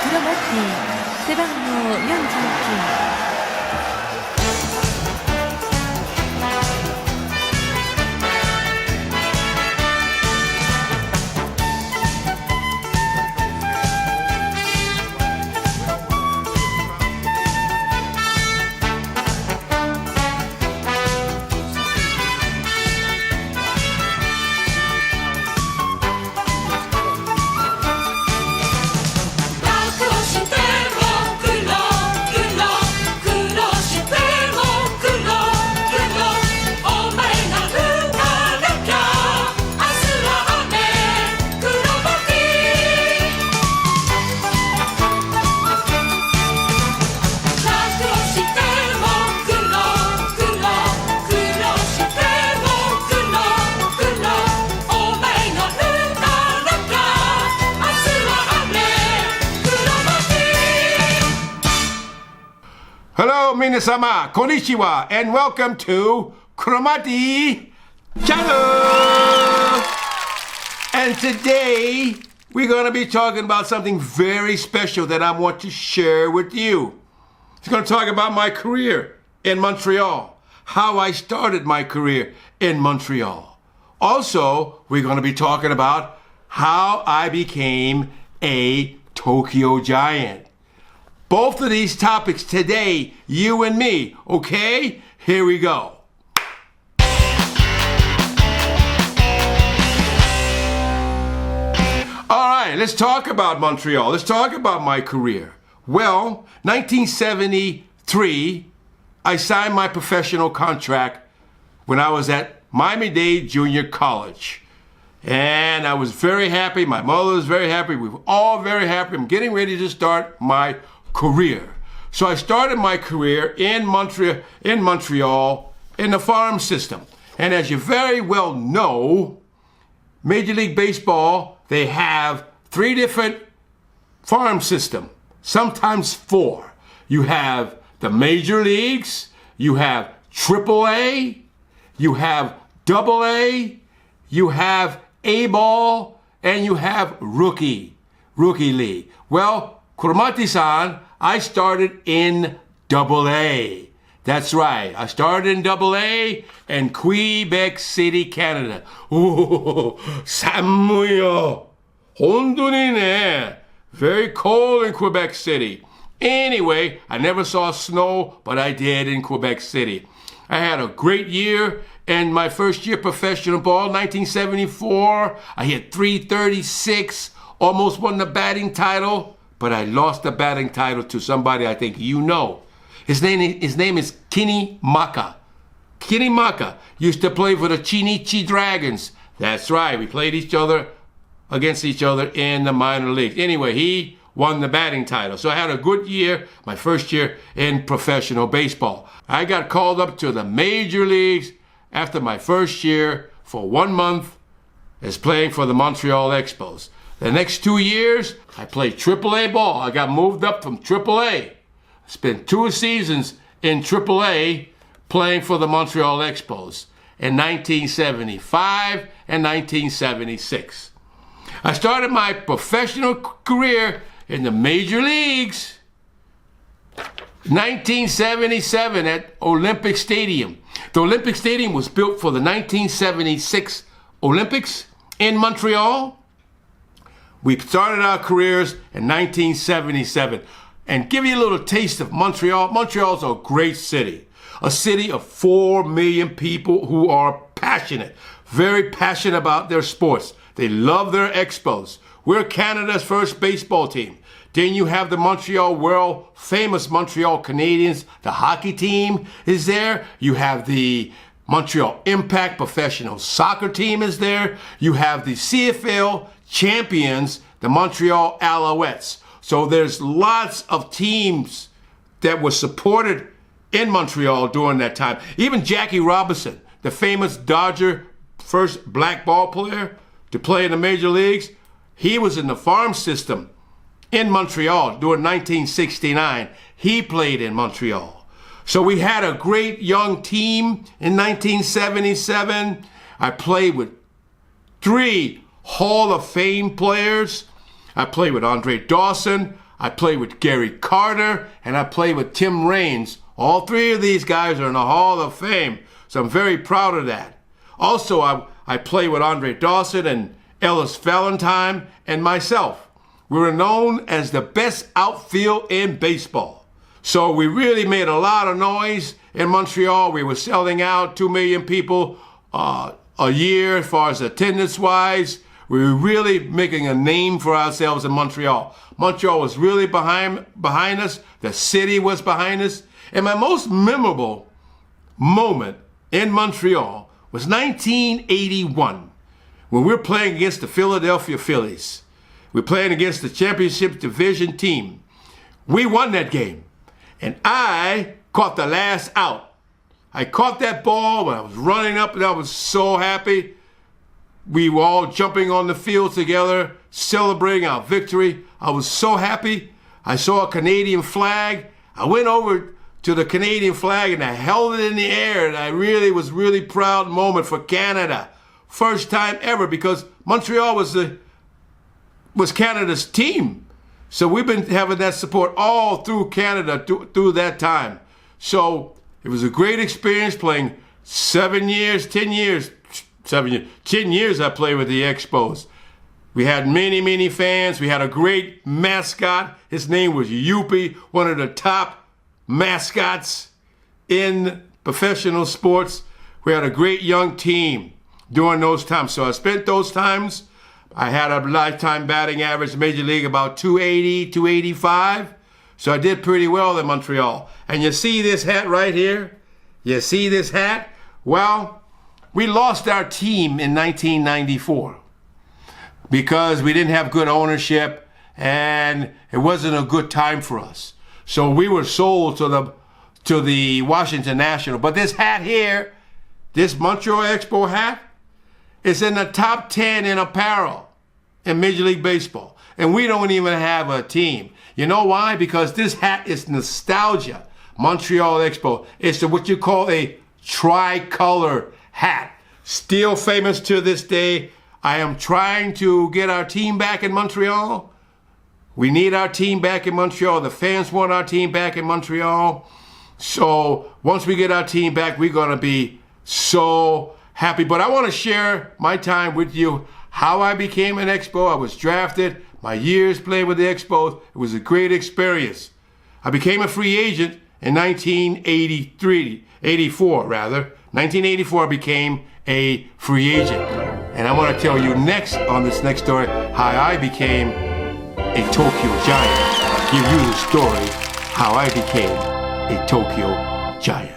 クロマティ背番号49。Hello, 皆様、こんにちは, and welcome to クロマティ channel. And today, we're going to be talking about something very special that I want to share with you. It's going to talk about my career in Montreal, how I started my career in Montreal. Also, we're going to be talking about how I became a Tokyo Giant.Both of these topics today, you and me, okay? Here we go. All right, let's talk about Montreal. Let's talk about my career. Well, 1973, I signed my professional contract when I was at Miami-Dade Junior College. And I was very happy. My mother was very happy. We were all very happy. I'm getting ready to start my career. So I started my career in Montreal in the farm system. And as you very well know, Major League Baseball, they have 3 different farm systems, sometimes 4. You have the major leagues, you have AAA, you have AA, you have A-ball, and you have rookie league. Well, Cromartie-san, I started in AA. That's right. I started in AA in Quebec City, Canada. Ooh, 寒いよ。本当にね。Very cold in Quebec City. Anyway, I never saw snow, but I did in Quebec City. I had a great year in my first year professional ball, 1974. I hit .336, almost won the batting title.But I lost the batting title to somebody I think you know. His name is Kenny Maka. Kenny Maka used to play for the Chinichi Dragons. That's right. We played against each other in the minor leagues. Anyway, he won the batting title. So I had a good year, my first year in professional baseball. I got called up to the major leagues after my first year for 1 month as playing for the Montreal Expos.The next 2 years, I played AAA ball. I got moved up from AAA. I spent 2 seasons in AAA playing for the Montreal Expos in 1975 and 1976. I started my professional career in the major leagues 1977 at Olympic Stadium. The Olympic Stadium was built for the 1976 Olympics in Montreal.We started our careers in 1977. And give you a little taste of Montreal. Montreal's a great city. A city of 4 million people who are passionate, very passionate about their sports. They love their Expos. We're Canada's first baseball team. Then you have the Montreal world famous Montreal Canadiens. The hockey team is there. You have the Montreal Impact professional soccer team is there. You have the CFL champions, the Montreal Alouettes. So there's lots of teams that were supported in Montreal during that time. Even Jackie Robinson, the famous Dodger first black ball player to play in the major leagues, he was in the farm system in Montreal during 1969. He played in Montreal. So we had a great young team in 1977. I played with 3 Hall of Fame players. I played with Andre Dawson. I played with Gary Carter, and I played with Tim Raines. All three of these guys are in the Hall of Fame, so I'm very proud of that. Also, I played with Andre Dawson and Ellis Valentine and myself. We were known as the best outfield in baseball. So we really made a lot of noise in Montreal. We were selling out 2 million people a year as far as attendance-wise. We were really making a name for ourselves in Montreal. Montreal was really behind us. The city was behind us. And my most memorable moment in Montreal was 1981 when we were playing against the Philadelphia Phillies. We were playing against the championship division team. We won that game. And I caught the last out. I caught that ball when I was running up, and I was so happy. We were all jumping on the field together, celebrating our victory. I was so happy. I saw a Canadian flag. I went over to the Canadian flag and I held it in the air, and I was really proud moment for Canada. First time ever, because Montreal was Canada's team. So we've been having that support all through Canada through that time. So it was a great experience playing 10 years I played with the Expos. We had many, many fans. We had a great mascot. His name was Youppi, one of the top mascots in professional sports. We had a great young team during those times. So I spent those times. I had a lifetime batting average in Major League about 280, 285. So I did pretty well in Montreal. And you see this hat right here? You see this hat? Well, we lost our team in 1994 because we didn't have good ownership and it wasn't a good time for us. So we were sold to the Washington National. But this hat here, this Montreal Expo hat, is in the top 10 in apparel in Major League Baseball. And we don't even have a team. You know why? Because this hat is nostalgia. Montreal Expo. It's what you call a tricolor hat. Still famous to this day. I am trying to get our team back in Montreal. We need our team back in Montreal. The fans want our team back in Montreal. So once we get our team back, we're going to be so happy. But I want to share my time with you, how I became an Expo. I was drafted. My years played with the Expos. It was a great experience. I became a free agent in 1984, 1984, I became a free agent. And I want to tell you next on this next story how I became a Tokyo Giant. I'll give you the story how I became a Tokyo Giant.